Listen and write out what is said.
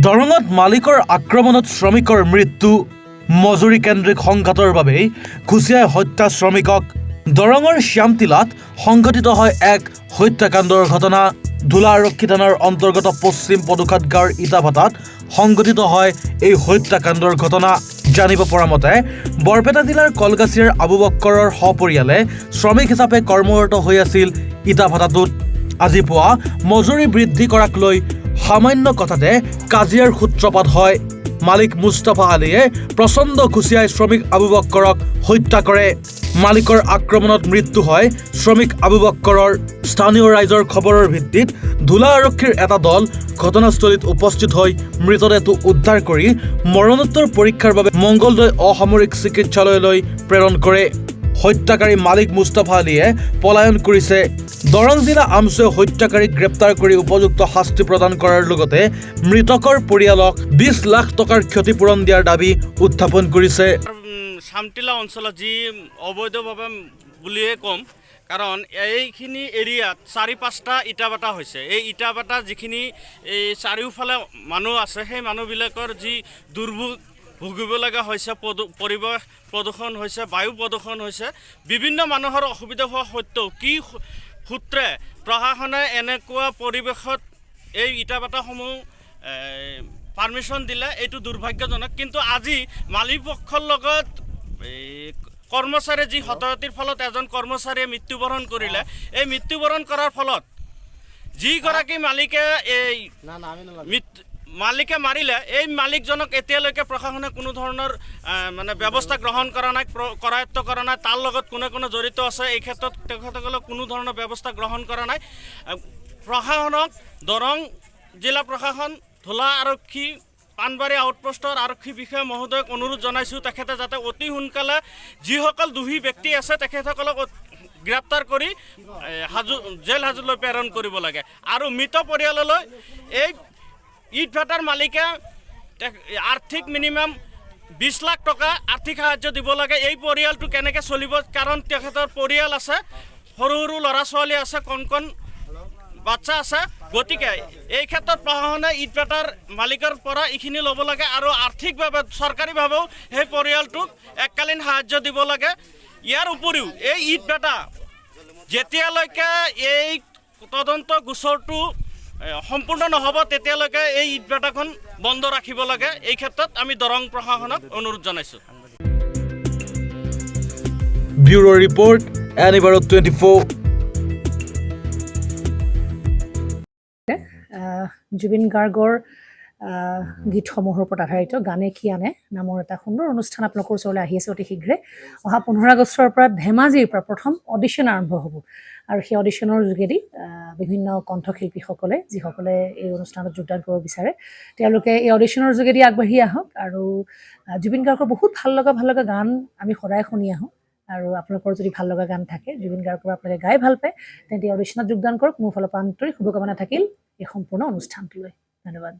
দৰঙত মালিকৰ আক্ৰমণত শ্ৰমিকৰ মৃত্যু মজুৰি কেন্দ্ৰিক সংঘাতৰ বাবেই ঘুচিয়াই হত্যা শ্ৰমিকক দৰঙৰ শ্যামটিলাত সংঘটিত হয় এক হত্যাকাণ্ডৰ ঘটনা ধুলা আৰক্ষী থানাৰ অন্তৰ্গত পশ্চিম পদুখাত গাঁৱৰ ইটাভাটাত সংঘটিত হয় এই হত্যাকাণ্ডৰ ঘটনা জানিব পৰা মতে বৰপেটা জিলাৰ কলগাছিয়াৰ আবু বক্কৰৰ সপৰিয়ালে শ্ৰমিক হিচাপে কৰ্মৰত হৈ আছিল ইটাভাটাটোত আজি পুৱা মজুৰি বৃদ্ধি কৰাক লৈ সামান্য কথাতে কাজিয়াৰ সূত্ৰপাত হয় মালিক মুস্তাফা আলীয়ে প্ৰচণ্ড ঘুচিয়াই শ্ৰমিক আবু বক্কৰক হত্যা কৰে মালিকৰ আক্ৰমণত মৃত্যু হয় শ্ৰমিক আবু বক্কৰৰ স্থানীয় ৰাইজৰ খবৰৰ ভিত্তিত ধুলা আৰক্ষীৰ এটা দল ঘটনাস্থলীত উপস্থিত হৈ মৃতদেহটো উদ্ধাৰ কৰি মৰণোত্তৰ পৰীক্ষাৰ বাবে মংগলদৈ অসামৰিক চিকিৎসালয়লৈ প্ৰেৰণ কৰে হত্যাকাৰী মালিক মুস্তাফা আলীয়ে পলায়ন কৰিছে দৰং জিলা আমচুৱে হত্যাকাৰীক গ্ৰেপ্তাৰ কৰি উপযুক্ত শাস্তি প্ৰদান কৰাৰ লগতে মৃতকৰ পৰিয়ালক 20 লাখ টকাৰ ক্ষতিপূৰণ দিয়াৰ দাবী উত্থাপন কৰিছে শ্যামটিলা অঞ্চলত যি অবৈধভাৱে বুলিয়ে ক'ম কাৰণ এইখিনি এৰিয়াত 4-5টা ইটাভাটা হৈছে এই ইটাভাটা যিখিনি এই চাৰিওফালে মানুহ আছে সেই মানুহবিলাকৰ যি দুৰ্ভোগ ভুগিব লগা হৈছে পৰিৱেশ প্ৰদূষণ হৈছে বায়ু প্ৰদূষণ হৈছে বিভিন্ন মানুহৰ অসুবিধা হোৱা সত্ত্বেও কি সূত্ৰে প্ৰশাসনে এনেকুৱা পৰিৱেশত এই ইটাভাটাসমূহ পাৰ্মিশ্যন দিলে এইটো দুৰ্ভাগ্যজনক কিন্তু আজি মালিক পক্ষৰ লগত কৰ্মচাৰী যি হতাহতিৰ ফলত এজন কৰ্মচাৰীয়ে মৃত্যুবৰণ কৰিলে এই মৃত্যুবৰণ কৰাৰ ফলত যিগৰাকী মালিকে এই মালিকে মাৰিলে এই মালিকজনক এতিয়ালৈকে প্ৰশাসনে কোনো ধৰণৰ মানে ব্যৱস্থা গ্ৰহণ কৰা নাই কৰায়ত্ব কৰা নাই তাৰ লগত কোনে জড়িত আছে এই ক্ষেত্ৰত তেখেতসকলক কোনো ধৰণৰ ব্যৱস্থা গ্ৰহণ কৰা নাই প্ৰশাসনক দৰং জিলা প্ৰশাসন ধুলা আৰক্ষী পানবাৰী আউটপোষ্টৰ আৰক্ষী বিষয়া মহোদয়ক অনুৰোধ জনাইছোঁ তেখেতে যাতে অতি সোনকালে যিসকল দোষী ব্যক্তি আছে তেখেতসকলক গ্ৰেপ্তাৰ কৰি জেল হাজতলৈ প্ৰেৰণ কৰিব লাগে আৰু মৃত পৰিয়াললৈ এই ইটভাটাৰ মালিকে আৰ্থিক মিনিমাম 20 লাখ টকা আৰ্থিক সাহায্য দিব লাগে এই পৰিয়ালটো কেনেকৈ চলিব কাৰণ তেখেতৰ পৰিয়াল আছে সৰু সৰু ল'ৰা ছোৱালী আছে কণ বাচ্চা আছে গতিকে এই ক্ষেত্ৰত প্ৰশাসনে ইটভাটাৰ মালিকৰ পৰা এইখিনি ল'ব লাগে আৰু আৰ্থিকভাৱে চৰকাৰীভাৱেও সেই পৰিয়ালটোক এককালীন সাহায্য দিব লাগে ইয়াৰ উপৰিও এই ইটভাটা যেতিয়ালৈকে এই তদন্ত গোচৰটো সম্পূৰ্ণ নহ'ব তেতিয়ালৈকে এই ইটভাটাখন বন্ধ ৰাখিব লাগে এই ক্ষেত্ৰত আমি দৰং প্ৰশাসনক অনুৰোধ জনাইছোঁ ব্যুৰো ৰিপৰ্ট এনিভাৰত 24 জুবিন গাৰ্গৰ গীতসমূহৰ ওপৰত আধাৰিত গানে কি আনে নামৰ এটা সুন্দৰ অনুষ্ঠান আপোনালোকৰ ওচৰলৈ আহি আছে অতি শীঘ্ৰে অহা 15 আগষ্টৰ পৰা ধেমাজিৰ পৰা প্ৰথম অডিশ্যন আৰম্ভ হ'ব আৰু সেই অডিশ্যনৰ যোগেদি বিভিন্ন কণ্ঠশিল্পীসকলে যিসকলে এই অনুষ্ঠানত যোগদান কৰিব বিচাৰে তেওঁলোকে এই অডিশ্যনৰ যোগেদি আগবাঢ়ি আহক আৰু জুবিন গাৰ্গৰ বহুত ভাল লগা গান আমি সদায় শুনি আহোঁ আৰু আপোনালোকৰ যদি ভাল লগা গান থাকে জুবিন গাৰ্গৰ আপোনালোকে গাই ভাল পায় তেন্তে অডিশ্যনত যোগদান কৰক মোৰ ফালৰ পৰা আন্তৰিক শুভকামনা থাকিল এই সম্পূৰ্ণ অনুষ্ঠানটোলৈ ধন্যবাদ